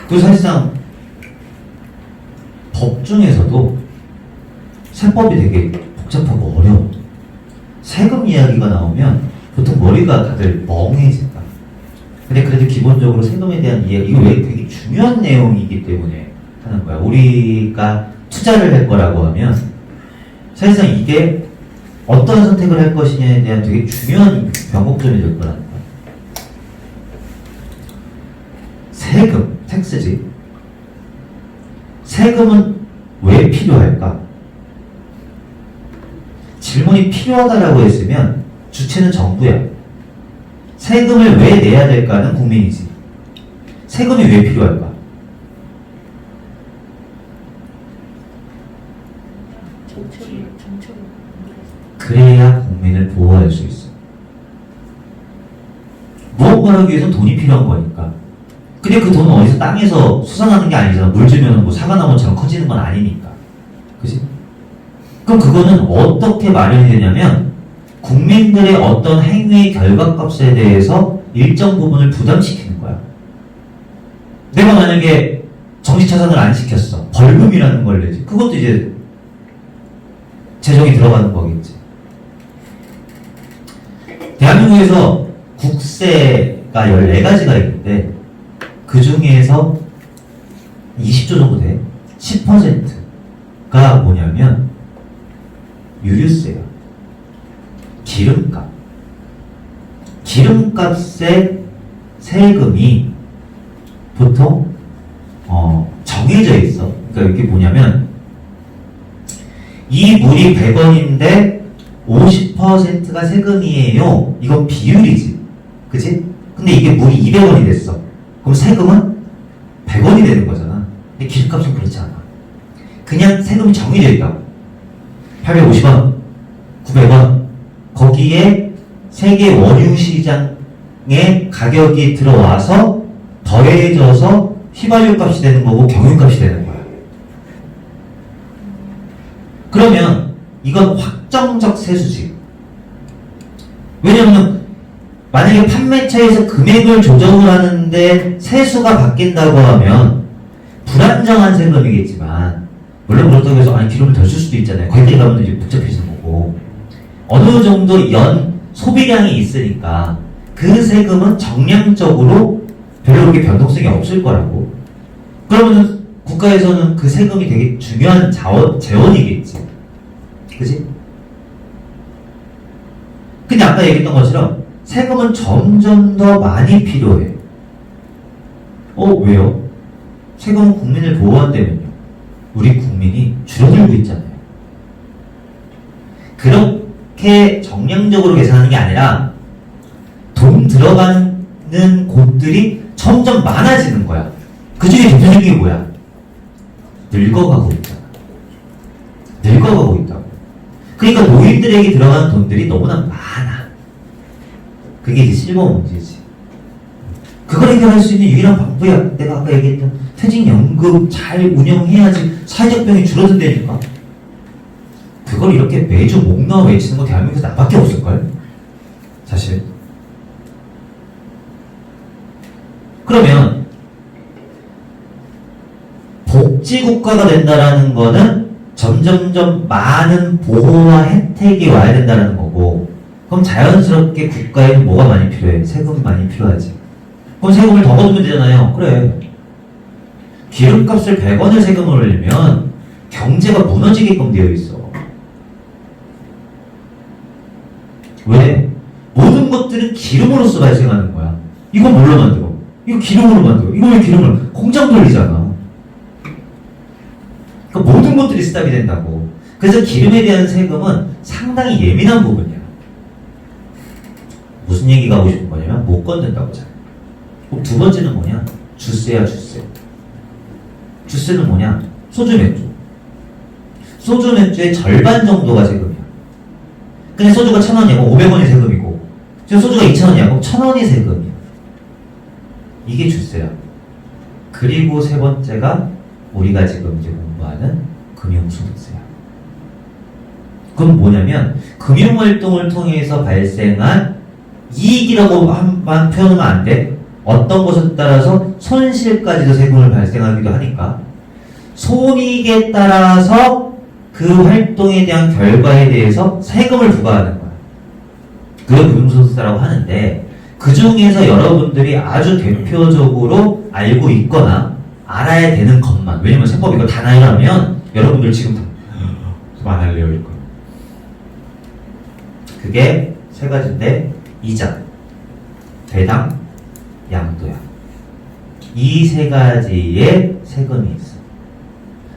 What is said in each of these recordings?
그 사실상 법 중에서도 세법이 되게 복잡하고 어려워. 세금 이야기가 나오면 보통 머리가 다들 멍해진다. 근데 그래도 기본적으로 세금에 대한 이야기, 이거 왜 되게 중요한 내용이기 때문에 하는 거야. 우리가 투자를 할 거라고 하면 사실상 이게 어떤 선택을 할 것이냐에 대한 되게 중요한 변곡점이 될 거라는 거야. 세금, 텍스지. 세금은 왜 필요할까? 질문이 필요하다라고 했으면 주체는 정부야. 세금을 왜 내야 될까는 국민이지. 세금이 왜 필요할까? 그래야 국민을 보호할 수 있어. 무언가를 하기 위해서는 돈이 필요한 거니까. 근데 그 돈은 어디서 땅에서 솟아나는 게 아니잖아. 물 주면 뭐 사과나무처럼 커지는 건 아니니까. 그치? 그럼 그거는 어떻게 마련이 되냐면 국민들의 어떤 행위의 결과값에 대해서 일정 부분을 부담시키는 거야. 내가 만약에 정시차선을 안 시켰어. 벌금이라는 걸 내지. 그것도 이제 재정이 들어가는 거겠지. 대한민국에서 국세가 14가지가 있는데 그 중에서 20조 정도 돼. 10%가 뭐냐면 유류세야. 기름값. 기름값의 세금이 보통 정해져 있어. 그러니까 이게 뭐냐면 이 물이 100원인데 50%가 세금이에요. 이건 비율이지. 그치? 근데 이게 물이 200원이 됐어. 그럼 세금은 100원이 되는 거잖아. 근데 기름값은 그렇지 않아. 그냥 세금이 정해져 있다고. 850원, 900원. 거기에 세계 원유 시장의 가격이 들어와서 더해져서 휘발유 값이 되는 거고 경유값이 되는 거야. 그러면 이건 확정적 세수지. 왜냐면 만약에 판매처에서 금액을 조정을 하는데 세수가 바뀐다고 하면 불안정한 세금이겠지만, 물론 그렇다고 해서 아니 기름을 덜 쓸 수도 있잖아요. 거기까지 가면 이제 복잡해지는 거고, 어느 정도 연 소비량이 있으니까 그 세금은 정량적으로 별로 그렇게 변동성이 없을 거라고. 그러면 국가에서는 그 세금이 되게 중요한 재원이겠지. 그치? 근데 아까 얘기했던 것처럼 세금은 점점 더 많이 필요해. 왜요? 세금은 국민을 보호한다면요. 우리 국민이 줄어들고 있잖아요. 그렇게 정량적으로 계산하는 게 아니라 돈 들어가는 곳들이 점점 많아지는 거야. 그 중에 대표적인 게 뭐야? 늙어가고 있잖아. 늙어가고 있다고. 그러니까 노인들에게 들어가는 돈들이 너무나 많아. 그게 이제 실버 문제지. 그걸 해결할 수 있는 유일한 방법이야. 내가 아까 얘기했던 퇴직연금 잘 운영해야지 사회적 병이 줄어든다니까. 그걸 이렇게 매주 목 놓아 외치는 거 대한민국에서 나밖에 없을걸? 사실. 그러면 복지국가가 된다라는 거는 점점점 많은 보호와 혜택이 와야 된다는 거고, 그럼 자연스럽게 국가에는 뭐가 많이 필요해? 세금이 많이 필요하지. 그럼 세금을 더 걷으면 되잖아요. 그래. 기름값을 100원을 세금을 올리면 경제가 무너지게끔 되어 있어. 왜? 모든 것들은 기름으로서 발생하는 거야. 이거 뭘로 만들어? 이거 기름으로 만들어. 이거 왜 기름을? 공장 돌리잖아. 그러니까 모든 것들이 스탑이 된다고. 그래서 기름에 대한 세금은 상당히 예민한 부분이야. 무슨 얘기가 하고 싶은 거냐면 못 건든다고 잘. 그럼 두 번째는 뭐냐? 주세야 주세. 주세는 뭐냐? 소주 맥주. 소주 맥주의 절반 정도가 세금이야. 근데 소주가 1,000원이야. 그럼 500원이 세금이고, 지금 소주가 2,000원이야. 그럼 1,000원이 세금이야. 이게 주세야. 그리고 세 번째가 우리가 지금 이제 공부하는 금융소득세야. 그건 뭐냐면 금융활동을 통해서 발생한 이익이라고만 표현하면 안 돼. 어떤 것에 따라서 손실까지도 세금을 발생하기도 하니까 손익에 따라서 그 활동에 대한 결과에 대해서 세금을 부과하는 거야. 그걸 금융소득세라고 하는데 그 중에서 여러분들이 아주 대표적으로 알고 있거나 알아야 되는 것만, 왜냐면 세법 이거 다 나열하면 여러분들 지금 다 안 할래요 이거. 그게 세 가지인데 이자, 배당, 양도야. 이 세 가지의 세금이 있어.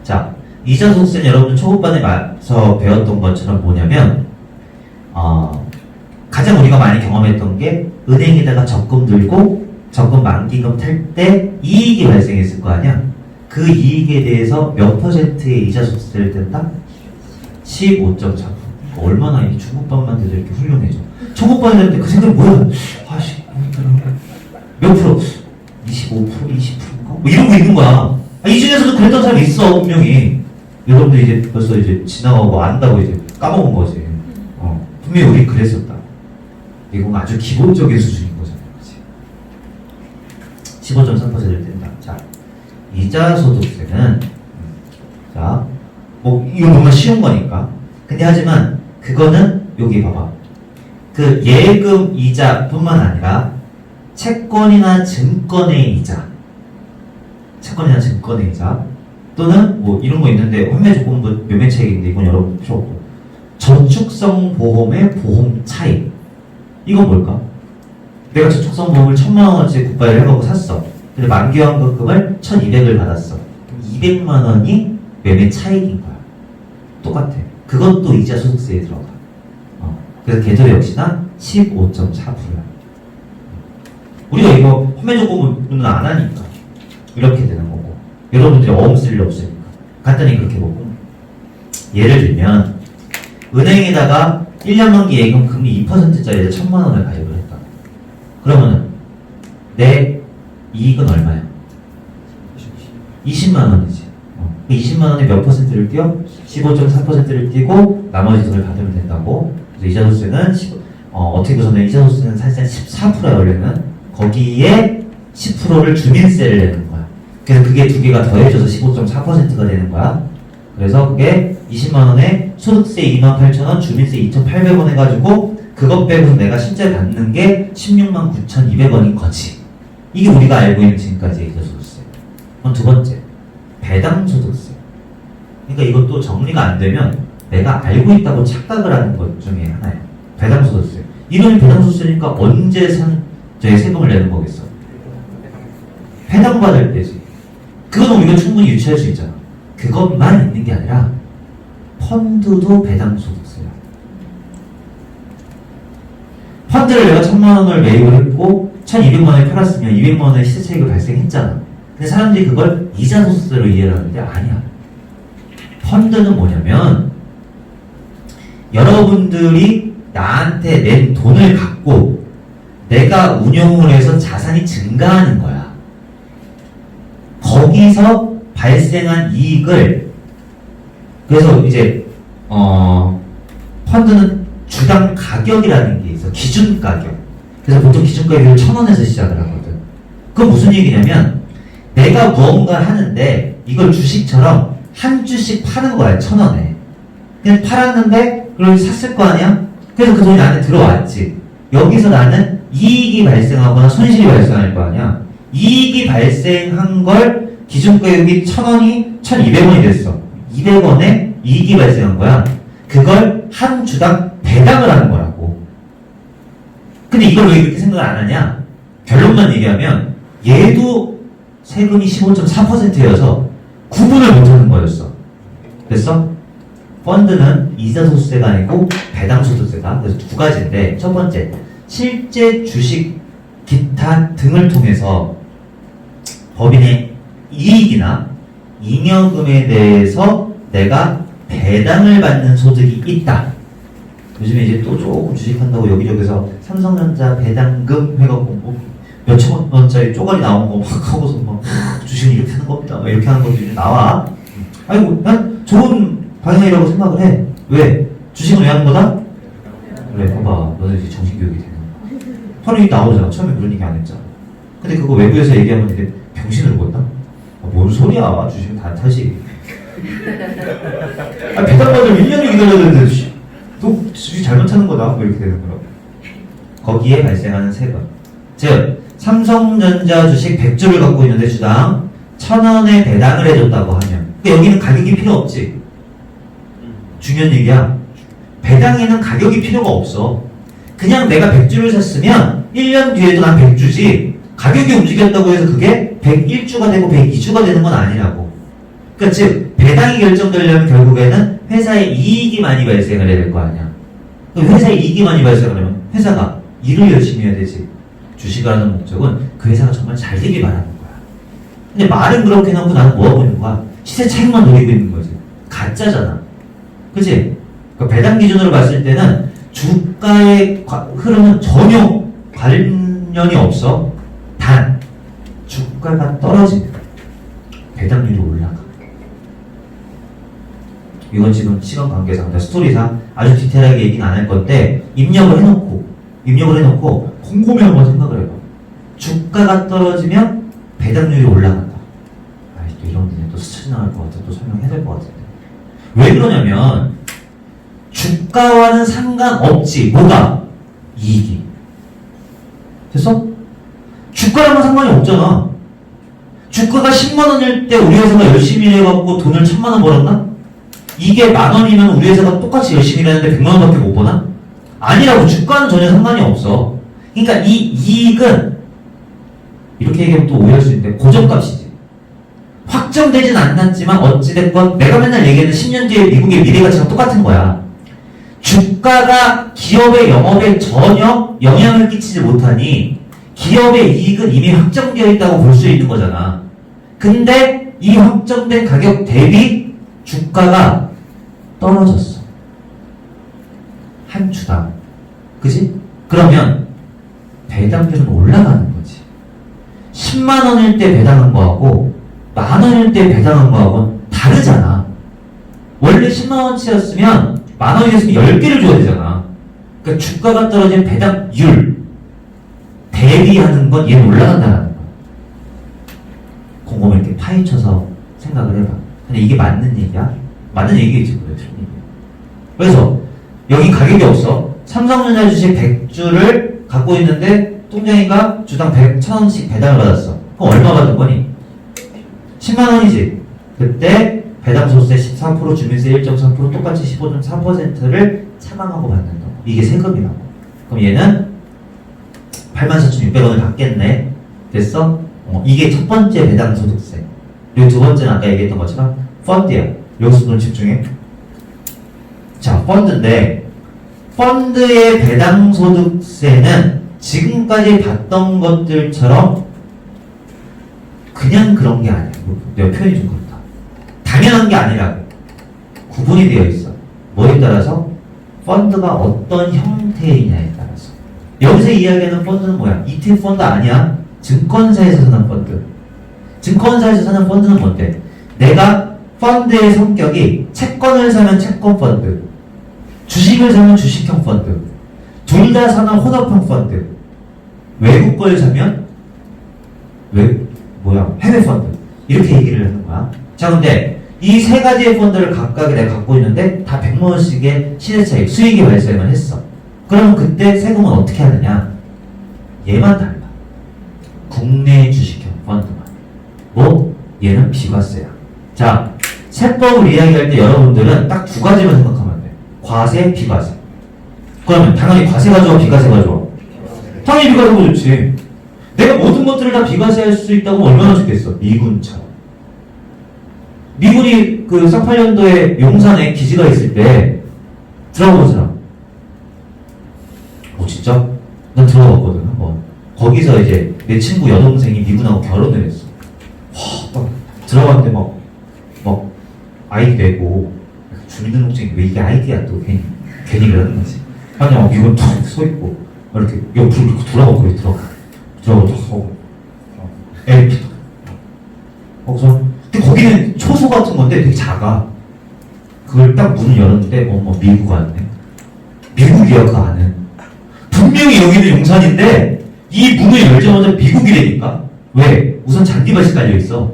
자, 이자 소득세는 여러분 초급반에서 배웠던 것처럼 뭐냐면 가장 우리가 많이 경험했던 게 은행에다가 적금 들고 적금 만기금 탈 때 이익이 발생했을 거 아니야? 그 이익에 대해서 몇 퍼센트의 이자 소득세를 뗀다? 15.4%. 얼마나 이 중급반만 돼도 이렇게 훌륭해져. 초급반이 될 때 그 생각이 뭐야? 아씨, 몇 프로? 25%, 20%인가? 뭐 이런 거 있는 거야. 이 중에서도 그랬던 사람이 있어, 분명히. 여러분들 이제 벌써 이제 지나가고 안다고 이제 까먹은 거지. 분명히 우리 그랬었다. 이건 아주 기본적인 수준인 거잖아, 그치? 15.3%를 뗀다. 자, 이자 소득세는, 자, 뭐, 이거 정말 쉬운 거니까. 근데 하지만, 그거는, 여기 봐봐. 그 예금 이자뿐만 아니라, 채권이나 증권의 이자, 채권이나 증권의 이자, 또는 뭐 이런 거 있는데 환매 조건부 매매 차익인데 이건 여러분 필요 없고, 저축성 보험의 보험 차익. 이건 뭘까? 내가 저축성 보험을 1,000만원어치 굿바이를 해가고 샀어. 근데 만기환급금을 1,200을 받았어. 200만 원이 매매 차익인 거야. 똑같아. 그것도 이자 소득세에 들어가. 그래서 계절 역시나 15.4%야. 우리가 이거 판매 조건은 안 하니까 이렇게 되는 거고, 여러분들이 어음 쓸 일 없으니까 간단히 그렇게 보고, 예를 들면 은행에다가 1년 만기 예금 금리 2%짜리 1,000만 원을 가지고 했다. 그러면은 내 이익은 얼마야? 20만 원이지. 20만 원에 몇 퍼센트를 띄어? 15.4%를 띄고 나머지 돈을 받으면 된다고. 그래서 이자소득세는 어떻게 보면 이자소득세는 사실상 14%야 원래는. 거기에 10%를 주민세를 내는 거야. 그래서 그게 두 개가 더해져서 15.4%가 되는 거야. 그래서 그게 20만 원에 소득세 28,000원, 주민세 2,800원 해가지고 그것 빼고서 내가 실제 받는 게 16만 9,200원인 거지. 이게 우리가 알고 있는 지금까지의 이자소득세. 그럼 두 번째, 배당소득세. 그러니까 이것도 정리가 안 되면 내가 알고 있다고 착각을 하는 것 중에 하나예요. 배당소득세. 이름이 배당소득세니까 언제 세금을 내는 거겠어? 배당받을 때지. 그건 우리가 충분히 유추할 수 있잖아. 그것만 있는 게 아니라 펀드도 배당소득세야. 펀드를 내가 1,000만 원을 매입을 했고 1,200만 원에 팔았으면 200만 원의 시세차익이 발생했잖아. 근데 사람들이 그걸 이자소득세로 이해를 하는데 아니야. 펀드는 뭐냐면 여러분들이 나한테 낸 돈을 갖고 내가 운용을 해서 자산이 증가하는 거야. 거기서 발생한 이익을, 그래서 이제 펀드는 주당 가격이라는 게 있어. 기준 가격. 그래서 보통 기준 가격을 1,000원에서 시작을 하거든. 그건 무슨 얘기냐면 내가 무언가 하는데 이걸 주식처럼 한 주씩 파는 거야. 1,000원에. 그냥 팔았는데 그걸 샀을 거 아니야? 그래서 그 돈이 나한테 들어왔지. 여기서 나는 이익이 발생하거나 손실이 발생할 거 아니야. 이익이 발생한 걸 기준가격이 1,000원이 1,200원이 됐어. 200원에 이익이 발생한 거야. 그걸 한 주당 배당을 하는 거라고. 근데 이걸 왜 이렇게 생각을 안 하냐? 결론만 얘기하면 얘도 세금이 15.4%여서 구분을 못하는 거였어. 됐어? 펀드는 이자소득세가 아니고 배당소득세다. 그래서 두 가지인데, 첫 번째, 실제 주식, 기타 등을 통해서 법인의 이익이나 잉여금에 대해서 내가 배당을 받는 소득이 있다. 요즘에 이제 또 조금 주식한다고 여기저기서 삼성전자 배당금 해갖고 뭐 몇천 원짜리 쪼가리 나온 거 막 하고서 막 주식은 이렇게 하는 겁니다. 막 이렇게 하는 것들이 나와. 아이고, 난 좋은 방향이라고 생각을 해. 왜? 주식은 왜 하는 거다? 그래, 봐봐. 너는 이제 정신교육이 되는 거야. 펄이 나오잖아. 처음에 그런 얘기 안 했잖아. 근데 그거 외부에서 얘기하면 이제 병신을 본다? 뭔 소리야. 주식 다 타시. 배당받으면 1년을 기다려야 되는데, 너 주식 잘못 타는 거다. 뭐 이렇게 되는 거라고. 거기에 발생하는 세금. 즉, 삼성전자 주식 100주를 갖고 있는데 주당 1,000원에 배당을 해줬다고 하면. 근데 여기는 가격이 필요 없지. 중요한 얘기야. 배당에는 가격이 필요가 없어. 그냥 내가 100주를 샀으면 1년 뒤에도 난 100주지. 가격이 움직였다고 해서 그게 101주가 되고 102주가 되는 건 아니라고. 그러니까 즉 배당이 결정되려면 결국에는 회사에 이익이 많이 발생을 해야 될 거 아니야. 회사에 이익이 많이 발생하려면 회사가 일을 열심히 해야 되지. 주식을 하는 목적은 그 회사가 정말 잘 되길 바라는 거야. 근데 말은 그렇게 해놓고 나는 뭐하고 있는 거야? 시세 차익만 노리고 있는 거지. 가짜잖아. 그치? 그러니까 배당 기준으로 봤을 때는 주가의 흐름은 전혀 관련이 없어. 단 주가가 떨어지면 배당률이 올라가. 이건 지금 시간 관계상 스토리상 아주 디테일하게 얘기는 안 할 건데 입력을 해놓고 곰곰이 한번 생각을 해봐. 주가가 떨어지면 배당률이 올라간다. 아이 또 이런 데또 스쳐 지나갈 것 같아. 또 설명해야 될 것 같은데. 왜 그러냐면 주가와는 상관없지. 뭐가? 이익이. 됐어? 주가랑은 상관이 없잖아. 주가가 10만원일 때 우리 회사가 열심히 해갖고 돈을 1,000만원 벌었나? 이게 만원이면 우리 회사가 똑같이 열심히 일하는데 100만원밖에 못 버나? 아니라고. 주가는 전혀 상관이 없어. 그러니까 이 이익은 이렇게 얘기하면 또 오해할 수 있는데 고정값이지. 확정되진 않았지만 어찌됐건 내가 맨날 얘기하는 10년 뒤에 미국의 미래가치랑 똑같은 거야. 주가가 기업의 영업에 전혀 영향을 끼치지 못하니 기업의 이익은 이미 확정되어 있다고 볼 수 있는 거잖아. 근데 이 확정된 가격 대비 주가가 떨어졌어. 한 주당. 그지? 그러면 배당률은 올라가는 거지. 10만원일 때 배당한 거하고 만원일 때 배당한 거하고는 다르잖아. 원래 10만원치였으면 만원이었으면 10개를 줘야 되잖아. 그러니까 주가가 떨어진 배당률 대비하는 건 얘는 올라간다는 거야. 곰곰이 이렇게 파헤쳐서 생각을 해봐. 근데 이게 맞는 얘기야? 맞는 얘기겠지, 그래. 그래서 여기 가격이 없어. 삼성전자 주식 100주를 갖고 있는데 통장이가 주당 1,000원씩 배당을 받았어. 그럼 얼마 받은 거니? 10만원이지. 그때 배당소세 14%, 주민세 1.3%, 똑같이 15.4%를 차감하고 받는다. 이게 세금이라고. 그럼 얘는 84,600원을 받겠네. 됐어? 이게 첫 번째 배당소득세. 그리고 두 번째는 아까 얘기했던 것처럼 펀드야. 여기서 좀 집중해. 자, 펀드인데 펀드의 배당소득세는 지금까지 봤던 것들처럼 그냥 그런 게 아니야. 내가 표현이 좀 그렇다. 당연한 게 아니라고. 구분이 되어 있어. 뭐에 따라서? 펀드가 어떤 형태이냐에 따라서. 여기서 이야기하는 펀드는 뭐야? ETF 펀드 아니야. 증권사에서 사는 펀드. 증권사에서 사는 펀드는 뭔데? 내가 펀드의 성격이 채권을 사면 채권 펀드, 주식을 사면 주식형 펀드, 둘 다 사면 혼합형 펀드, 외국 걸 사면 해외 펀드. 이렇게 얘기를 하는 거야. 자, 근데 이 세 가지의 펀드를 각각에 내가 갖고 있는데 다 100만원씩의 시세 차익, 수익이 발생을 했어. 그럼 그때 세금은 어떻게 하느냐? 얘만 달라. 국내 주식형 펀드만. 뭐? 얘는 비과세야. 자, 세법을 이야기할 때 여러분들은 딱 두 가지만 생각하면 돼. 과세, 비과세. 그러면 당연히 과세가 좋아, 비과세가 좋아? 당연히 비과세가 좋지. 내가 모든 것들을 다 비과세할 수 있다고 얼마나 좋겠어? 미군처럼. 미군이 그 38년도에 용산에 기지가 있을 때 들어본 사람? 진짜? 난 들어봤거든, 한번. 거기서 이제 내 친구 여동생이 미군하고 결혼을 했어. 막 들어갔는데 막 아이디 내고 주민등록증이 왜 이게 아이디야 또 괜히 그러는 거지. 아니 미군 탁 서있고 이렇게 옆으로 이렇게 돌아가고 그래 들어가고 LP 거기서 근데 거기는 초소 같은 건데 되게 작아. 그걸 딱 문을 열었는데 미국 안에 미국이야 그 안은 분명히 여기는 용산인데 이 문을 열자마자 미국이라니까. 왜? 우선 잔디밭이 깔려 있어.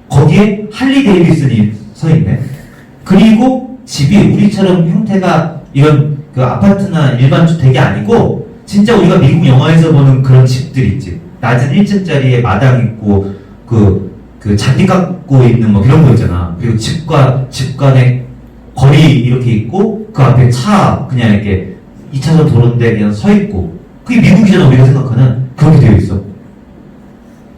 거기에 할리 데이비슨이 서 있네. 그리고 집이 우리처럼 형태가 이런 그 아파트나 일반 주택이 아니고 진짜 우리가 미국 영화에서 보는 그런 집들 있지. 낮은 1층짜리에 마당 있고 그 잔디 깎고 있는 뭐 그런 거 있잖아. 그리고 집과 집 간에 거리 이렇게 있고 그 앞에 차 그냥 이렇게 2차선 도로인데 그냥 서 있고 그게 미국이잖아. 우리가 생각하는 그렇게 되어 있어.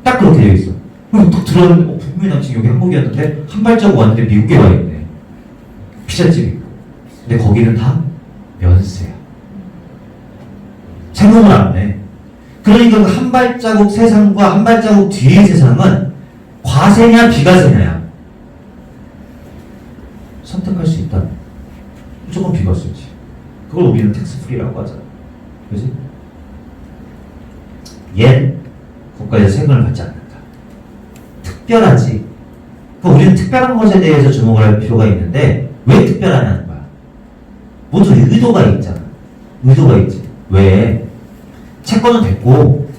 딱 그렇게 되어 있어. 그럼 딱 들어왔는데 분명히 나 지금 여기 한국이었는데 한 발자국 왔는데 미국에 와 있네. 피자집이 있고. 근데 거기는 다 면세야. 세금을 안 내. 그러니까 한 발자국 세상과 한 발자국 뒤의 세상은 과세냐 비과세냐야. 선택할 수 있다. 무조건 비과세지. 그걸 우리는 텍스프리라고 하잖아. 그지? 옛 국가에서 세금을 받지 않는다. 특별하지. 그러니까 우리는 특별한 것에 대해서 주목을 할 필요가 있는데 왜 특별하냐는 거야. 모두 의도가 있잖아. 의도가 있지. 왜? 채권은 됐고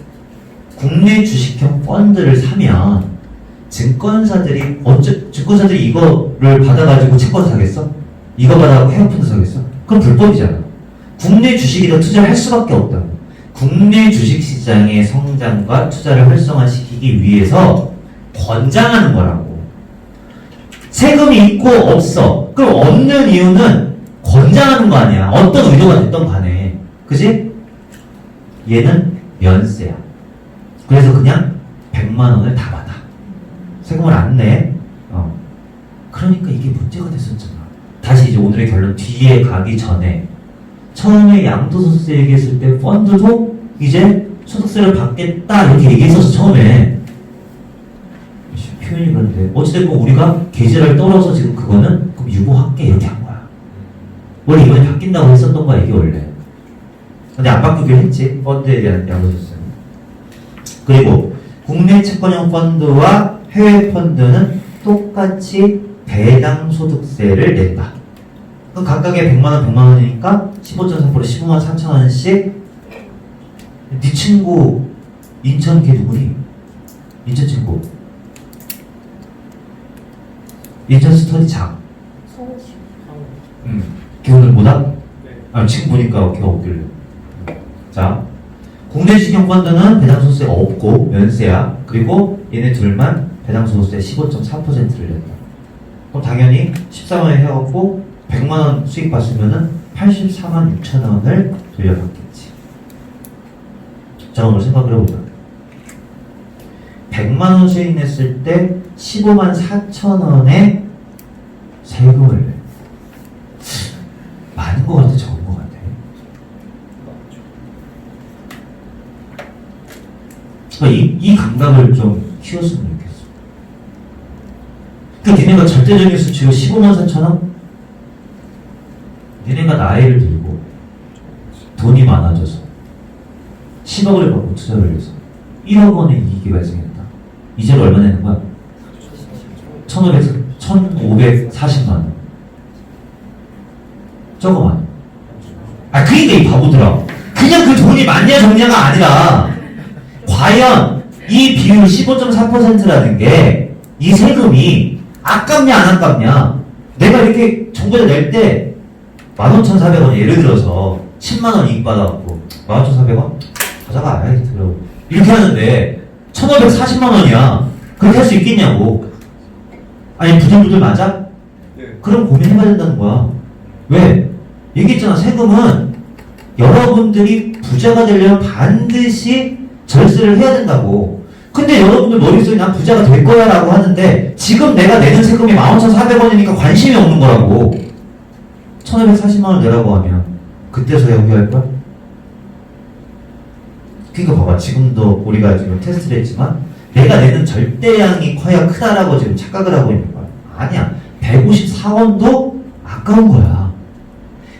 국내 주식형 펀드를 사면 증권사들이 이거를 받아가지고 채권 사겠어? 이거 받아가지고 헤어펀드 사겠어? 그럼 불법이잖아. 국내 주식에다 투자를 할 수밖에 없다고. 국내 주식시장의 성장과 투자를 활성화시키기 위해서 권장하는 거라고. 세금이 있고 없어. 그럼 없는 이유는 권장하는 거 아니야. 어떤 의도가 됐던 간에. 그지? 얘는 면세야. 그래서 그냥 100만 원을 다 받아. 세금을 안 내. 그러니까 이게 문제가 됐었잖아. 다시 이제 오늘의 결론 뒤에 가기 전에 처음에 양도소득세 얘기했을 때 펀드도 이제 소득세를 받겠다 이렇게 얘기했었어. 처음에 표현이 그런데 어찌됐건 우리가 계절을 떨어서 지금 그거는 그럼 유보할게 이렇게 한 거야. 원래 이번에 바뀐다고 했었던 거야 이게 원래. 근데 안 바꾸기로 했지. 펀드에 대한 양도소득세는. 그리고 국내 채권형 펀드와 해외 펀드는 똑같이 배당 소득세를 낸다. 그럼 각각의 100만 원, 100만 원이니까 15.3% 15만 3천 원씩. 네 친구 인천 걔 누구니? 인천 친구. 인천 스터디 장. 성우씨. 걔 오늘 뭐다? 네. 지금 보니까 걔가 없길래. 자, 국내 주식형 펀드는 배당 소득세가 없고 면세야. 그리고 얘네 둘만 배당 소득세 15.4%를 낸다. 그럼 당연히 14만 원 해갖고 100만 원 수익 봤으면은 84만 6천 원을 돌려받겠지. 자, 오늘 생각을 해보자. 100만 원 수익 냈을 때 15만 4천 원의 세금을 내. 많은 것 같아, 적은 것 같아? 그러니까 이 감각을 좀 키웠으면 좋겠어. 그 니네가 절대적인 수치로 15만 4천 원? 니네가 나이를 들고 돈이 많아져서 10억을 받고 투자를 해서 1억 원의 이익이 발생했다. 이자를 얼마 내는 거야? 1,540만 원. 적어만. 그러니까 이 바보들아. 그냥 그 돈이 많냐 적냐가 아니라 과연 이 비율 15.4%라는 게 이 세금이 아깝냐 안 아깝냐. 내가 이렇게 정부에서 낼 때 15,400원 예를 들어서 10만 원 이익 받아갖고 15,400원? 가져가. 아이 들어. 이렇게 하는데 1,540만 원이야. 그렇게 할 수 있겠냐고. 아니 부들부들 맞아? 네. 그럼 고민해봐야 된다는 거야. 왜? 얘기했잖아. 세금은 여러분들이 부자가 되려면 반드시 절세를 해야 된다고. 근데 여러분들 머릿속에 난 부자가 될 거야 라고 하는데 지금 내가 내는 세금이 15,400원이니까 관심이 없는 거라고. 1,540만 원 내라고 하면 그때서야 후회할 거야? 그러니까 봐봐. 지금도 우리가 지금 테스트를 했지만 내가 내는 절대량이 커야 크다라고 지금 착각을 하고 있는 거야. 아니야. 154원도 아까운 거야.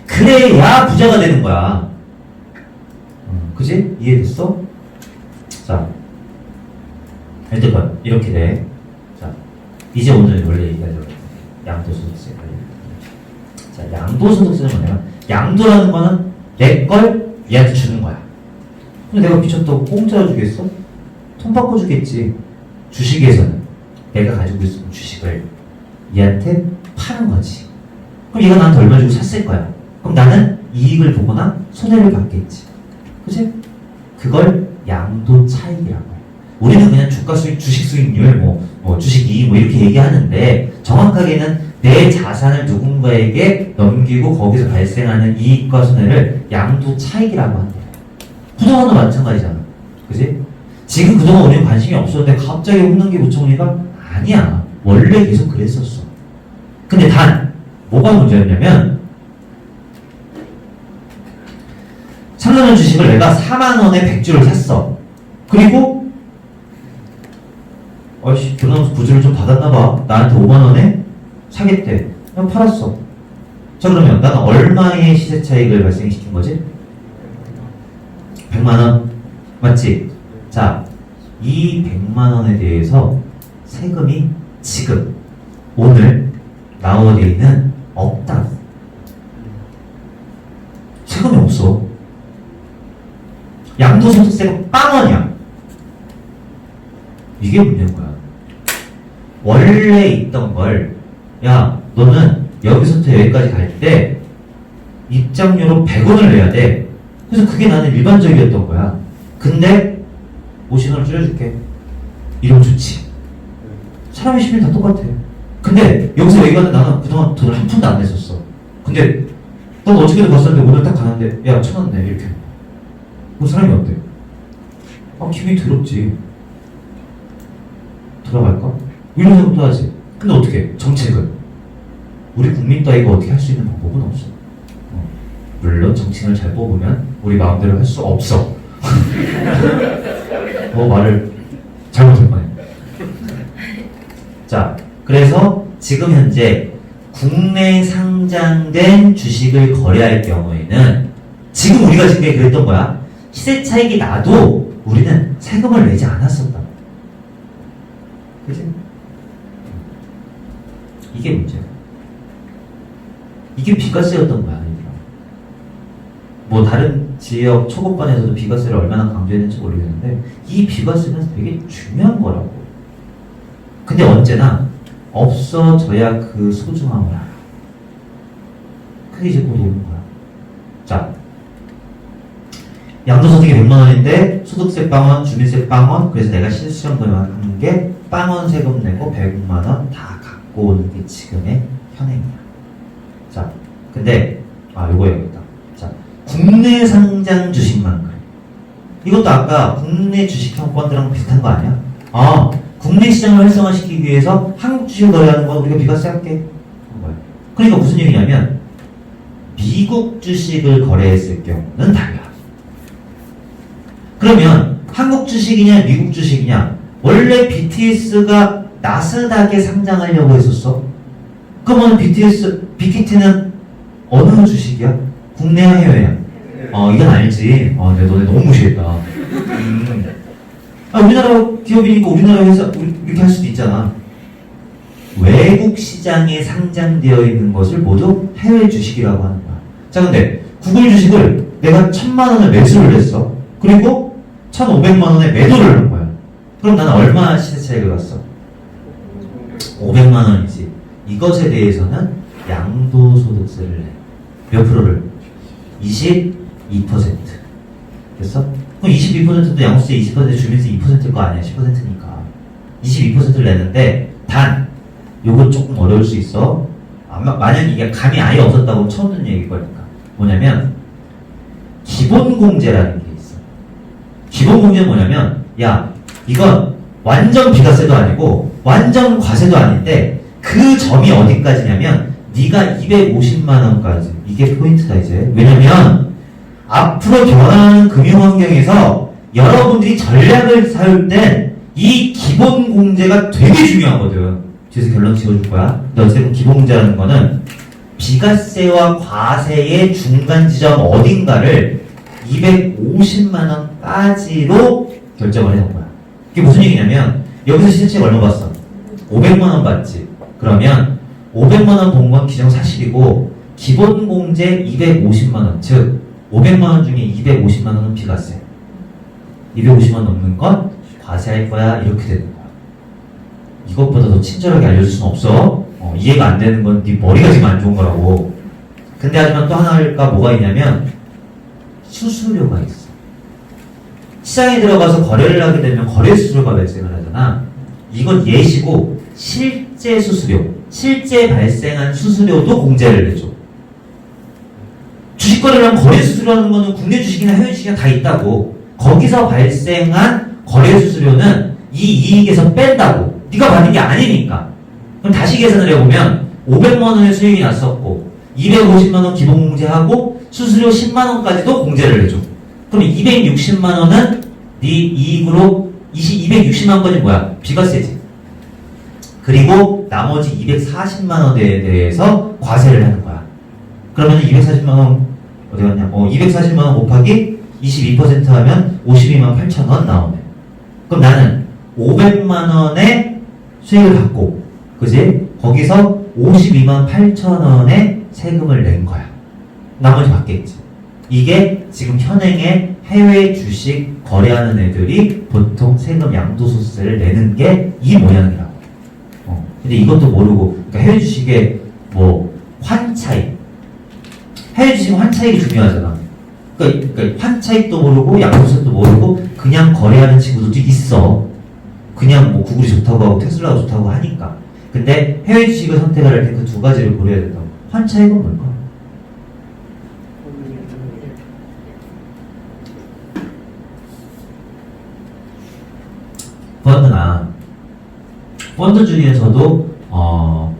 그래야 부자가 되는 거야. 그지? 이해됐어? 자, 일단 이렇게 돼. 자, 이제 오늘 원래 얘기하려고 했는데 양도소득세. 자, 양도소득세는 뭐냐면 양도라는 거는 내 걸 얘한테 주는 거야. 근데 내가 미쳤다고 공짜로 주겠어? 돈 받고 주겠지. 주식에서는 내가 가지고 있는 주식을 얘한테 파는 거지. 그럼 얘가 나한테 얼마 주고 샀을 거야. 그럼 나는 이익을 보거나 손해를 받겠지. 그치? 그걸 양도 차익이라고 해. 우리는 그냥 주가 수익, 주식 수익률, 주식 이익 이렇게 얘기하는데 정확하게는 내 자산을 누군가에게 넘기고 거기서 발생하는 이익과 손해를 양도 차익이라고 한대요. 부동산도 마찬가지잖아. 그지? 지금 그동안 우리는 관심이 없었는데 갑자기 홍남기 부총리가 아니야. 원래 계속 그랬었어. 근데 단 뭐가 문제였냐면 3년전 주식을 내가 4만원에 100주를 샀어. 그리고 아이씨 변호사 부주를 좀 받았나봐. 나한테 5만원에 사겠대. 그냥 팔았어. 자 그러면 나는 얼마의 시세 차익을 발생시킨 거지? 100만원. 맞지? 자, 이 100만원에 대해서 세금이 지금 오늘 나오데이는 없다. 세금이 없어. 양도소득세가 빵원이야. 이게 문제인 거야. 원래 있던 걸, 야, 너는 여기서부터 여기까지 갈 때 입장료로 100원을 내야 돼. 그래서 그게 나는 일반적이었던 거야. 근데 50원을 줄여줄게. 이러면 좋지. 사람의 심리 다 똑같아. 근데 여기서 여기까지 나는 그동안 돈을 한 푼도 안 냈었어. 근데 넌 어저께도 봤었는데 오늘 딱 가는데 야 1,000원 내 이렇게. 그 사람이 어때? 아 기분이 더럽지. 돌아갈까? 이런 생각도 하지. 근데 어떻게? 정책은 우리 국민 따위가 어떻게 할 수 있는 방법은 없어. 물론 정치인을 잘 뽑으면 우리 마음대로 할 수 없어. 말을 잘못할 뻔해. 자, 그래서 지금 현재 국내 상장된 주식을 거래할 경우에는 지금 우리가 지금 그랬던 거야. 시세 차익이 나도 우리는 세금을 내지 않았었다. 그치? 이게 문제야. 이게 비과세였던 거야. 다른 지역 초급반에서도 비과세를 얼마나 강조했는지 모르겠는데 이 비과세는 되게 중요한 거라고. 근데 언제나 없어져야 그 소중함을 알아. 그게 이제 곧 오는 거야. 자, 양도소득이 100만원인데 소득세 빵원, 주민세 빵원. 그래서 내가 실수령금을 하는 게 빵원 세금 내고 100만원 다 갖고 오는 게 지금의 현행이야. 자, 근데 요거 해야겠다. 자, 국내 상장 주식만 그래. 이것도 아까 국내 주식형 펀드랑 비슷한 거 아니야? 국내 시장을 활성화시키기 위해서 한국 주식을 거래하는 건 우리가 비과세 할게. 그러니까 무슨 얘기냐면 미국 주식을 거래했을 경우는 달라. 그러면 한국 주식이냐 미국 주식이냐? 원래 BTS가 나스닥에 상장하려고 했었어. 그러면 BTT는 어느 주식이야? 국내야 해외야? 이건 알지. 근데 너네 너무 무시했다. 우리나라 기업이니까 우리나라 회사 이렇게 할 수도 있잖아. 외국 시장에 상장되어 있는 것을 모두 해외 주식이라고 하는 거야. 자, 근데 구글 주식을 내가 1,000만원을 매수를 했어. 그리고 1,500만원에 매도를 한 거야. 그럼 나는 얼마 시세 차익을 갔어? 500만원이지. 이것에 대해서는 양도소득세를 내. 몇 프로를? 22%. 됐어? 그럼 22%도 양도세 20% 주민세 2%일 거 아니야? 10%니까. 22%를 내는데, 단, 요거 조금 어려울 수 있어. 만약 이게 감이 아예 없었다고 처음 듣는 얘기일 거니까. 뭐냐면, 기본공제라는 게 있어. 기본공제는 뭐냐면, 야, 이건 완전 비과세도 아니고, 완전 과세도 아닌데, 그 점이 어디까지냐면, 네가 250만원까지. 이게 포인트다, 이제. 왜냐면, 앞으로 변화하는 금융환경에서 여러분들이 전략을 세울 땐 이 기본공제가 되게 중요하거든. 뒤에서 결론 지어줄 거야. 근데 어쨌든 기본공제라는 거는 비과세와 과세의 중간 지점 어딘가를 250만원까지로 결정을 해놓은 거야. 이게 무슨 얘기냐면 여기서 시세차익 얼마 받았어? 500만원 받지. 그러면 500만원 본 건 기정 사실이고 기본공제 250만원, 즉 500만원 중에 250만원은 비과세. 250만 넘는 건 과세할 거야. 이렇게 되는 거야. 이것보다 더 친절하게 알려줄 수는 없어. 이해가 안 되는 건 네 머리가 지금 안 좋은 거라고. 근데 하지만 또 하나가 뭐가 있냐면 수수료가 있어. 시장에 들어가서 거래를 하게 되면 거래 수수료가 발생을 하잖아. 이건 예시고 실제 수수료, 실제 발생한 수수료도 공제를 해줘. 주식 거래를 하면 거래 수수료라는 거는 국내 주식이나 해외 주식이나 다 있다고. 거기서 발생한 거래 수수료는 이 이익에서 뺀다고. 네가 받는 게 아니니까. 그럼 다시 계산을 해보면 500만 원의 수익이 났었고 250만 원 기본 공제하고 수수료 10만 원까지도 공제를 해줘. 그럼 260만 원은 네 이익으로 260만 원까지 뭐야? 비과세지. 그리고 나머지 240만 원에 대해서 과세를 하는 거야. 그러면 240만 원 어디 갔냐? 240만 원 곱하기 22% 하면 52만 8천 원 나오네. 그럼 나는 500만 원의 수익을 받고, 그지? 거기서 52만 8천 원의 세금을 낸 거야. 나머지 받겠지. 이게 지금 현행의 해외 주식 거래하는 애들이 보통 세금 양도소득세를 내는 게 이 모양이라고. 근데 이것도 모르고, 그러니까 해외 주식의 뭐 환차익, 해외 주식 환차익이 중요하잖아. 그러니까 환차익도 모르고 양도세도 모르고 그냥 거래하는 친구들도 있어. 그냥 뭐 구글이 좋다고 하고 테슬라가 좋다고 하니까. 근데 해외 주식을 선택을 할 때 그 두 가지를 고려해야 된다고. 환차익은 뭘까? 펀드 중에서도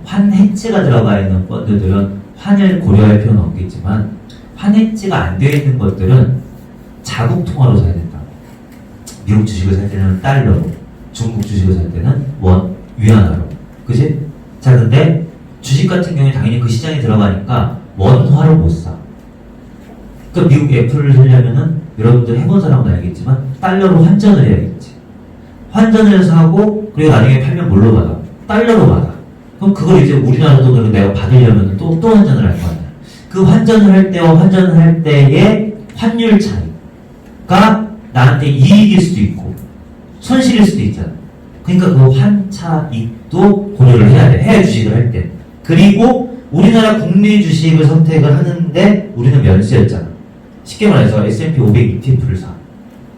환해지가 들어가 있는 펀드들은 환을 고려할 필요는 없겠지만 환해지가 안 되어 있는 것들은 자국 통화로 사야 된다. 미국 주식을 살 때는 달러로, 중국 주식을 살 때는 위안화로. 그지? 자, 근데 주식 같은 경우에 당연히 그 시장에 들어가니까 원화로 못 사. 그 미국 애플을 사려면은 여러분들 해본 사람은 알겠지만 달러로 환전을 해야겠지. 환전을 해서 하고 그리고 나중에 팔면 뭘로 받아? 달러로 받아. 그럼 그걸 이제 우리나라 돈으로 내가 받으려면 또 환전을 할 거 아니야. 그 환전을 할 때와 환전을 할 때의 환율 차이가 나한테 이익일 수도 있고 손실일 수도 있잖아. 그러니까 그 환차익도 고려를 해야 돼. 해외 주식을 할 때. 그리고 우리나라 국내 주식을 선택을 하는데 우리는 면세였잖아. 쉽게 말해서 S&P 500 ETF를 사.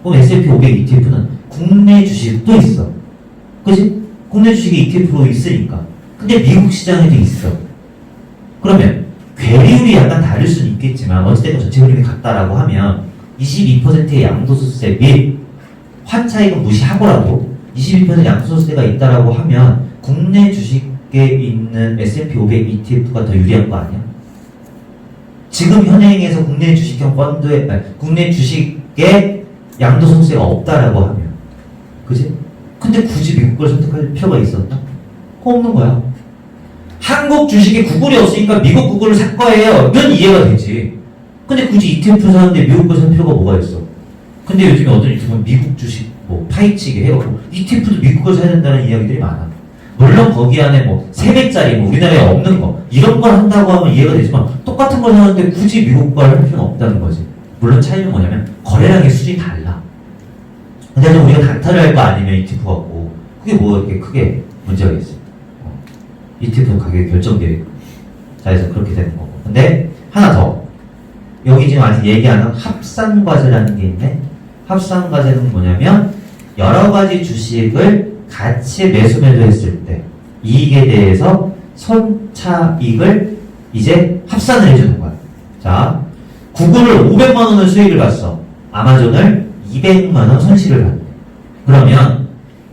그럼 S&P 500 ETF는 국내 주식도 있어. 그치? 국내 주식이 ETF로 있으니까. 근데 미국 시장에도 있어. 그러면 괴리율이 약간 다를 수는 있겠지만 어찌됐건 전체 흐름이 같다라고 하면 22%의 양도소득세 및 환차익은 무시하고라도 22% 양도소득세가 있다라고 하면 국내 주식에 있는 S&P 500 ETF가 더 유리한 거 아니야? 지금 현행에서 국내 주식형 펀드에 국내 주식에 양도소득세가 없다라고 하면, 그지? 근데 굳이 미국 걸 선택할 필요가 있었나? 없는 거야. 한국 주식에 구글이 없으니까 미국 구글을 살 거예요. 이건 이해가 되지. 근데 굳이 ETF를 사는데 미국 걸 살 필요가 뭐가 있어? 근데 요즘에 어떤 유튜브는 미국 주식 뭐 파이치게 해갖고 ETF도 미국 걸 사야 된다는 이야기들이 많아. 물론 거기 안에 뭐 3배짜리 뭐 우리나라에 없는 거 이런 걸 한다고 하면 이해가 되지만 똑같은 걸 사는데 굳이 미국 걸 할 필요는 없다는 거지. 물론 차이는 뭐냐면 거래량의 수준이 달라. 근데 우리가 단타를 할 거 아니면 ETF 갖고 그게 뭐 이렇게 크게 문제가 있어. ETF 가격이 결정되어 있고. 자, 그래서 그렇게 되는 거고. 근데 하나 더. 여기 지금 아직 얘기 안 한 합산과세라는 게 있네. 합산과세는 뭐냐면 여러 가지 주식을 같이 매수 매도했을 때 이익에 대해서 손차익을 이제 합산을 해주는 거야. 자, 구글을 500만 원을 수익을 봤어. 아마존을 200만 원 손실을 받네. 그러면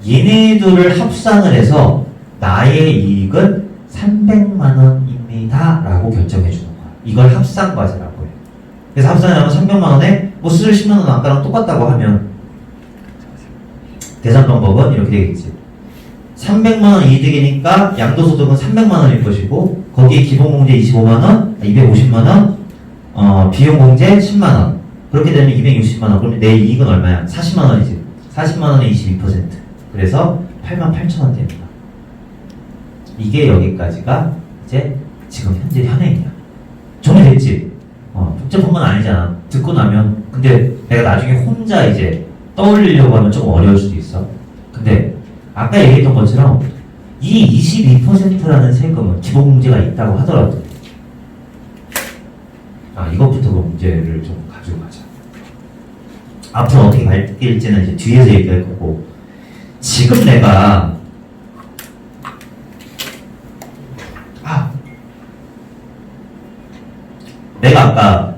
얘네들을 합산을 해서 나의 이익은 300만 원입니다 라고 결정해 주는 거야. 이걸 합산과세라고 해. 그래서 합산을 하면 300만 원에 뭐 수수료 10만 원 아까랑 똑같다고 하면 계산 방법은 이렇게 되겠지. 300만 원 이득이니까 양도소득은 300만 원일 것이고 거기에 기본공제 25만 원, 250만 원, 비용공제 10만 원. 그렇게 되면 260만 원. 그러면 내 이익은 얼마야? 40만 원이지. 40만 원에 22%. 그래서 8만 8천 원 됩니다. 이게 여기까지가 이제 지금 현재 현행이야. 정리됐지? 복잡한 건 아니잖아. 듣고 나면 근데 내가 나중에 혼자 이제 떠올리려고 하면 조금 어려울 수도 있어. 근데 아까 얘기했던 것처럼 이 22%라는 세금은 기본공제가 있다고 하더라도 이것부터 그 문제를 좀 가지고 가자. 앞으로 어떻게 바뀔지는 이제 뒤에서 얘기할 거고, 지금 내가 내가 아까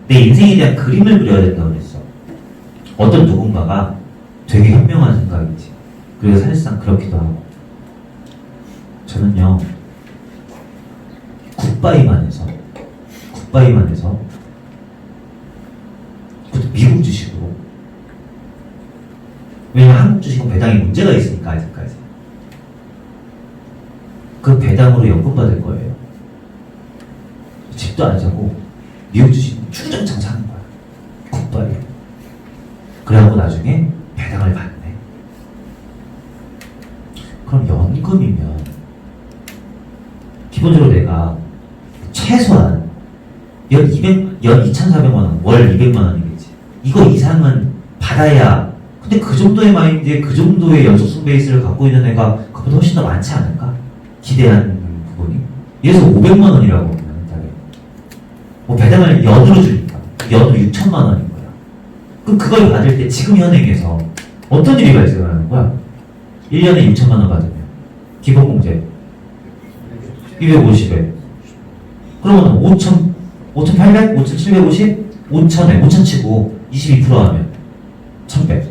내 인생에 대한 그림을 그려야 된다고 그랬어. 어떤 누군가가 되게 현명한 생각이지. 그리고 사실상 그렇기도 하고. 저는요, 굿바이만 해서 그것도 미국 주식으로, 왜냐면 한국 주식은 배당에 문제가 있으니까 아직까지 그 배당으로 연금 받을 거예요. 집도 안 사고 미국 주식은 주구장창 사는 거야. 굿바이. 그래갖고 나중에 배당을 받네. 그럼 연금이면 기본적으로 내가 최소한 연 2,400만 원, 월 200만 원이겠지. 이거 이상은 받아야. 근데 그 정도의 마인드에 그 정도의 연속성 베이스를 갖고 있는 애가 그보다 훨씬 더 많지 않을까? 기대하는 부분이. 예를 들어서 500만 원이라고 하면 달에 뭐 배당을 연으로 주니까 연으로 6천만 원인 거야. 그럼 그걸 받을 때 지금 현행에서 어떤 일이 발생하는 거야? 1년에 6천만 원 받으면 기본공제 250에 그러면 5,800? 5,750? 5,000에 5,000 치고 22% 하면 1,100.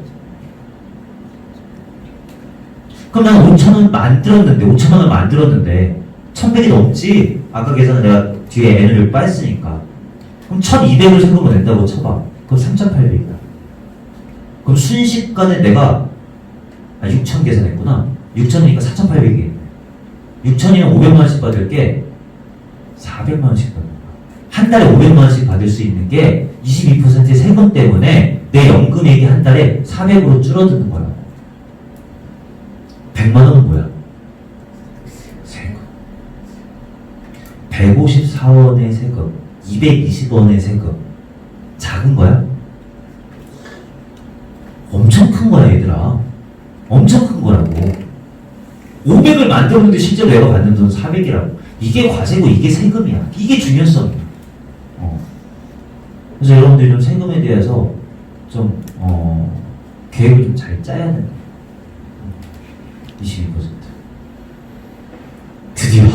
그럼 난 5,000원 만들었는데 5천만 원 만들었는데 1,100이 넘지. 아까 계산은 내가 뒤에 n을 뺐으니까. 그럼 1,200을 세금을 낸다고 쳐봐. 그럼 3,800이다. 그럼 순식간에 내가 6,000 계산했구나. 6,000이니까 4,800이. 6,000이면 500만 원씩 받을 게 400만 원씩 받는 거야. 한 달에 500만 원씩 받을 수 있는 게 22%의 세금 때문에 내 연금액이 한 달에 400으로 줄어드는 거야. 100만 원은 뭐야? 세금. 154원의 세금, 220원의 세금. 작은 거야? 엄청 큰 거야, 얘들아. 엄청 큰 거라고. 500을 만들었는데 실제로 내가 받는 돈은 400이라고. 이게 과세고 이게 세금이야. 이게 중요성이야. 그래서 여러분들이 좀 세금에 대해서 좀 계획을 좀 잘 짜야 된다. 22%. 드디어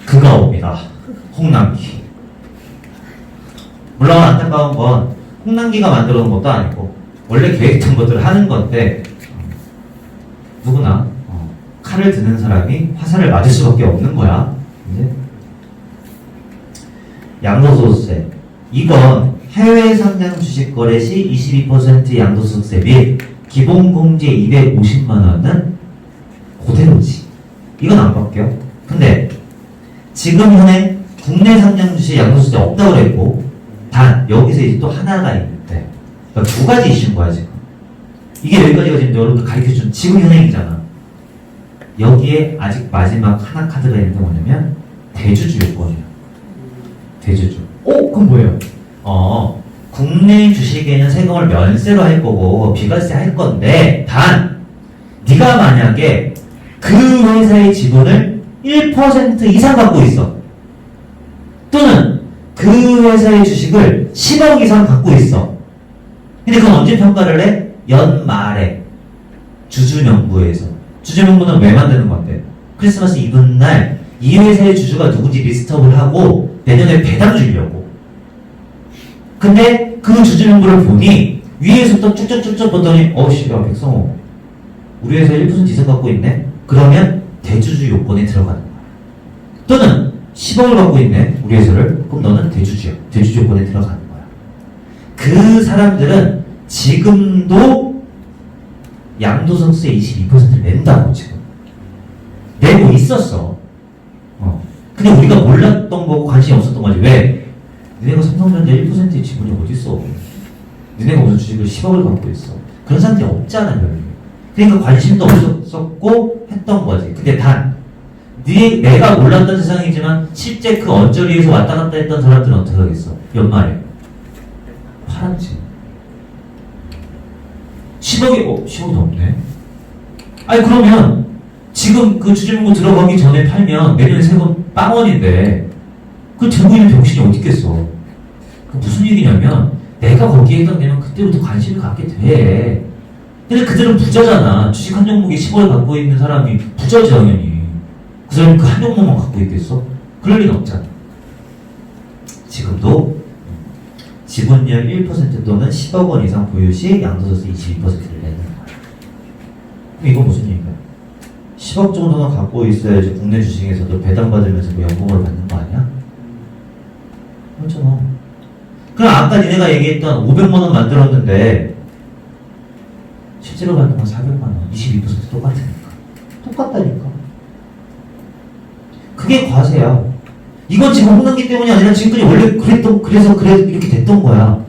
그가 옵니다. 홍남기. 물론 안타까운 건 홍남기가 만들어 놓은 것도 아니고 원래 계획했던 것들을 하는 건데 누구나 칼을 드는 사람이 화살을 맞을 수밖에 없는 거야. 이제 양도소득세. 이건 해외 상장 주식 거래 시 22% 양도소득세 및 기본공제 250만 원은 그대로지. 이건 안 바뀌어. 근데 지금 현행 국내 상장 주식 양도소득세 없다고 그랬고, 단 여기서 이제 또 하나가 있는데, 그러니까 두 가지 이슈인 거야 지금. 이게 여기까지가 지금 여러분들 가르쳐준 지금 현행이잖아. 여기에 아직 마지막 하나 카드가 있는 게 뭐냐면 대주주 요건이야. 대주주. 그럼 뭐예요? 국내 주식에는 세금을 면세로 할 거고 비과세 할 건데, 단 네가 만약에 그 회사의 지분을 1% 이상 갖고 있어, 또는 그 회사의 주식을 10억 이상 갖고 있어. 근데 그건 언제 평가를 해? 연말에 주주명부에서. 주주명부는 왜 만드는 건데? 크리스마스 이브날 이 회사의 주주가 누군지 리스트업을 하고 내년에 배당 주려고. 근데 그 주주명부를 보니 위에서부터 쭉쭉쭉쭉 보더니 야 백성호 우리 회사에 1% 이상 갖고 있네? 그러면 대주주 요건에 들어가는 거야. 또는 10억을 갖고 있네 우리 회사를. 그럼 너는 대주주야. 대주주 요건에 들어가는 거야. 그 사람들은 지금도 양도소득세 22%를 낸다고. 지금 내고 있었어. 근데 우리가 몰랐던 거고 관심이 없었던 거지. 왜? 니네가 삼성전자 1%의 지분이 어딨어? 니네가 무슨 주식을 10억을 갖고 있어? 그런 사람들이 없잖아, 별로. 그러니까 관심도 없었고 했던 거지. 근데 단 내가 몰랐던 세상이지만 실제 그 언저리에서 왔다 갔다 했던 사람들은 어떻게 하겠어? 연말에 팔았지. 10억이 10억이 넘네. 아니 그러면 지금 그 주주명부 들어가기 전에 팔면 내년에 세금 빵원인데 그 들고 있는 병신이 어디 있겠어. 그 무슨 얘기냐면 내가 거기에 해당되면 그때부터 관심을 갖게 돼. 근데 그들은 부자잖아. 주식 한 종목에 10억을 갖고 있는 사람이 부자지 당연히. 그 사람이 그 한 종목만 갖고 있겠어? 그럴 리는 없잖아. 지금도 지분율 1% 또는 10억 원 이상 보유 시 양도소득 22%를 내는 거야. 그럼 이건 무슨 얘기야? 10억 정도는 갖고 있어야지 국내 주식에서도 배당받으면서 뭐 연봉을 받는 거 아니야? 그렇잖아. 그럼 아까 니네가 얘기했던 500만 원 만들었는데 실제로 받는 건 400만 원, 22% 똑같으니까. 똑같다니까. 그게 과세야. 이건 지금 홍남기 때문이 아니라 지금까지 원래 그래서 이렇게 됐던 거야.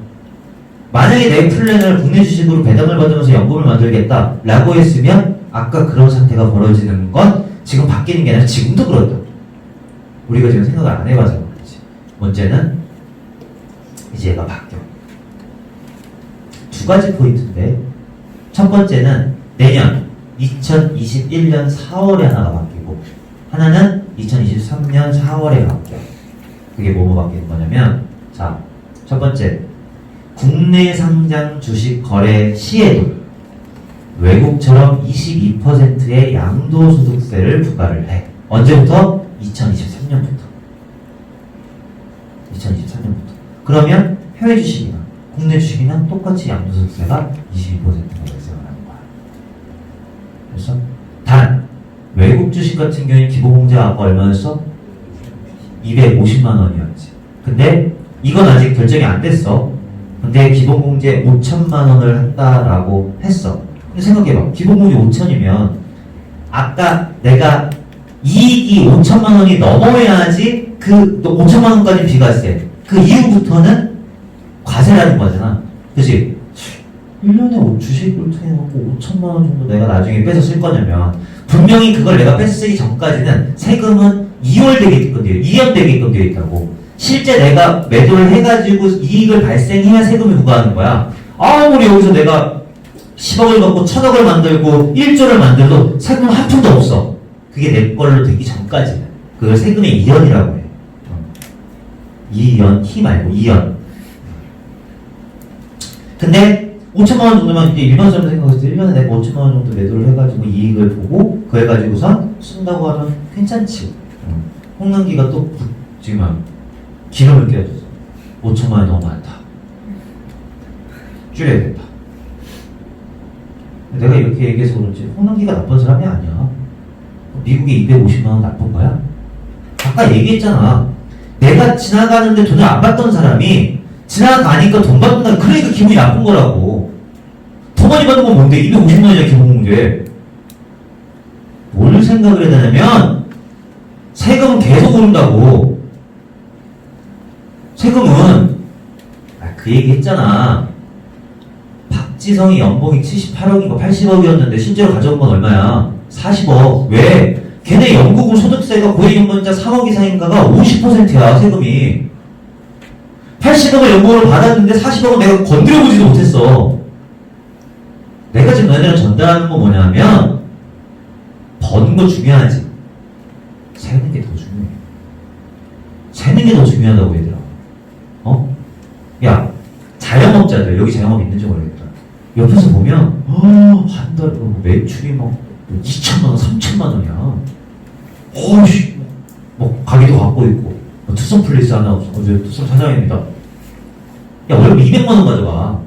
만약에 내 플랜을 국내 주식으로 배당을 받으면서 연금을 만들겠다라고 했으면 아까 그런 상태가 벌어지는 건 지금 바뀌는 게 아니라 지금도 그렇다. 우리가 지금 생각을 안 해봐서 그렇지. 문제는 이제 얘가 바뀌어. 두 가지 포인트인데 첫 번째는 내년 2021년 4월에 하나가 바뀌고 하나는 2023년 4월에 바뀌어. 그게 뭐뭐 바뀌는 거냐면 자, 첫 번째 국내 상장 주식 거래 시에도 외국처럼 22%의 양도소득세를 부과를 해. 언제부터? 2023년부터. 2023년부터. 그러면 해외 주식이나 국내 주식이나 똑같이 양도소득세가 22%가 발생을 하는 거야. 그래서 단 외국 주식 같은 경우에 기본공제가 아까 얼마였어? 250만 원이었지. 근데 이건 아직 결정이 안 됐어. 근데 기본공제 5천만 원을 한다라고 했어. 근데 생각해봐. 기본공제 5천이면 아까 내가 이익이 5천만 원이 넘어야지 그 5천만 원까지 비과세. 그 이후부터는 과세라는 거잖아. 그치? 1년에 주식을 통해갖고 5천만 원 정도 내가 나중에 빼서 쓸 거냐면 분명히 그걸 내가 빼서 쓰기 전까지는 세금은 2월 되게끔 되어 2년 되게끔 되어 있다고. 실제 내가 매도를 해가지고 이익을 발생해야 세금이 부과하는 거야. 아무리 여기서 내가 10억을 갖고 1000억을 만들고 1조를 만들어도 세금 한 푼도 없어. 그게 내 걸로 되기 전까지는. 그걸 세금의 2연이라고 해. 2연, 희 말고 2연. 근데 5천만 원 정도만 이제 일반 사람 생각했을 때 1년에 내가 5천만 원 정도 매도를 해가지고 이익을 보고 그거 해가지고선 쓴다고 하면 괜찮지. 홍남기가 또 지금 기름을 끼워줘서 5천만 원이 너무 많다. 줄여야겠다. 내가 이렇게 얘기해서 그렇지 홍남기가 나쁜 사람이 아니야. 미국에 250만 원 나쁜 거야? 아까 얘기했잖아. 내가 지나가는데 돈을 안 받던 사람이 지나가니까 돈 받는다. 그러니까 기분이 나쁜 거라고. 더 많이 받는 건 뭔데? 250만 원이야 기본공제. 뭘 생각을 해야 되냐면 세금은 계속 오른다고. 세금은 그 얘기 했잖아. 박지성이 연봉이 78억인가 80억이었는데 실제로 가져온 건 얼마야? 40억. 왜? 걔네 연구금 소득세가 고액연금자 3억 이상인가가 50%야 세금이. 80억을 연봉으로 받았는데 40억은 내가 건드려보지도 못했어. 내가 지금 너네들은 전달하는 건 뭐냐면 버는 거 중요하지. 세는 게 더 중요해. 세는 게 더 중요하다고 얘들아. 어? 야, 자영업자들 여기 자영업 있는지 모르겠다. 옆에서 보면 한 달에 매출이 막 2천만 원, 3천만 원이야. 어이씨, 뭐 가게도 갖고 있고 투썸 플레이스 하나 없어. 어제 투썸 사장입니다. 야, 월급 200만 원 가져가.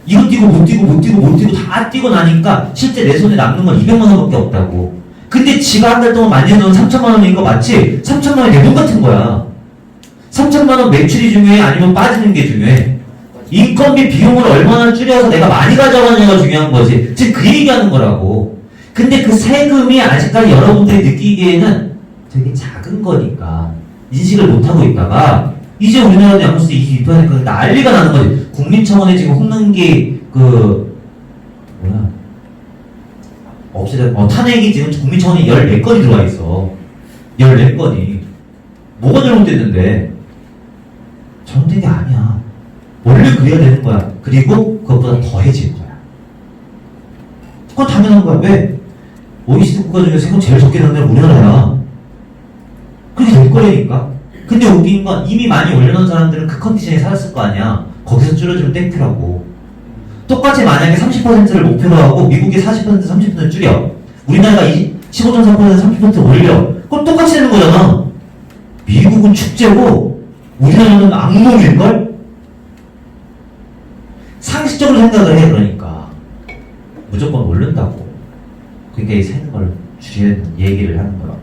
이거 뛰고 못 뛰고 못 뛰고 못 뛰고 다 뛰고 나니까 실제 내 손에 남는 건 200만 원밖에 없다고. 근데 지가 한 달 동안 많이 해놓은 3천만 원인 거 맞지? 3천만 원이 내 돈 같은 거야. 3천만 원 매출이 중요해? 아니면 빠지는 게 중요해? 인건비 비용을 얼마나 줄여서 내가 많이 가져가느냐가 중요한 거지. 지금 그 얘기하는 거라고. 근데 그 세금이 아직까지 여러분들이 느끼기에는 되게 작은 거니까 인식을 못하고 있다가 이제 우리나라도 양도세 22% 난리가 나는 거지. 국민청원에 지금 홍남기 탄핵이 지금 국민청원에 14건이 들어와 있어. 14건이. 뭐가 잘못됐는데? 잘못된 게 아니야. 원래 그래야 되는 거야. 그리고 그것보다 더해질 거야. 그건 당연한 거야. 왜? OECD 국가 중에 세금 제일 적게 내는 데는 우리나라야. 그렇게 될 거라니까. 근데 웃긴 건 이미 많이 올려놓은 사람들은 그 컨디션에 살았을 거 아니야. 거기서 줄여주면 땡큐라고. 똑같이 만약에 30%를 목표로 하고 미국이 40% 30% 줄여. 우리나라가 15.4% 30% 올려. 그럼 똑같이 되는 거잖아. 미국은 축제고 우리나라는 악몽일걸? 상식적으로 생각을 해. 그러니까 무조건 오른다고. 그게 세는 걸 줄이는 얘기를 하는 거야.